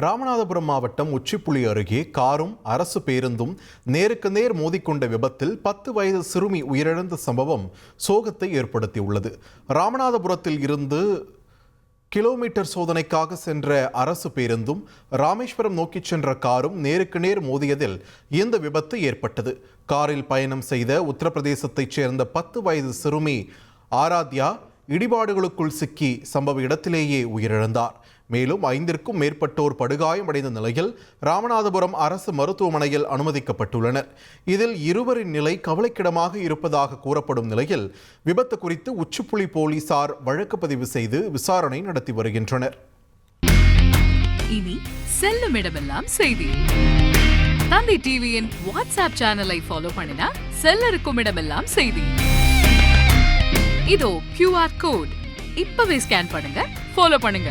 ராமநாதபுரம் மாவட்டம் உச்சிப்புளி அருகே காரும் அரசு பேருந்தும் நேருக்கு நேர் மோதிக்கொண்ட விபத்தில் 10 வயது சிறுமி உயிரிழந்த சம்பவம் சோகத்தை ஏற்படுத்தியுள்ளது. ராமநாதபுரத்தில் இருந்து கிலோமீட்டர் சோதனைக்காக சென்ற அரசு பேருந்தும் ராமேஸ்வரம் நோக்கி சென்ற காரும் நேருக்கு நேர் மோதியதில் இந்த விபத்து ஏற்பட்டது. காரில் பயணம் செய்த உத்தரப்பிரதேசத்தைச் சேர்ந்த 10 வயது சிறுமி ஆராத்யா இடிபாடுகளுக்குள் சிக்கி சம்பவ இடத்திலேயே உயிரிழந்தார். மேலும் 5க்கும் மேற்பட்டோர் படுகாயமடைந்த நிலையில் ராமநாதபுரம் அரசு மருத்துவமனையில் அனுமதிக்கப்பட்டுள்ளனர். இதில் இருவரின் நிலை கவலைக்கிடமாக இருப்பதாக கூறப்படும் நிலையில் விபத்து குறித்து உச்சிப்புளி போலீசார் வழக்கு பதிவு செய்து விசாரணை நடத்தி வருகின்றனர். இனி செல்லும் இடமெல்லாம் செய்தி. தந்தி டிவியின் வாட்ஸ்அப் சேனலை ஃபாலோ பண்ணினா செல்ல இருக்கும் இடமெல்லாம் செய்தி. இதோ QR கோட் இப்பவே ஸ்கேன் பண்ணுங்க, ஃபாலோ பண்ணுங்க.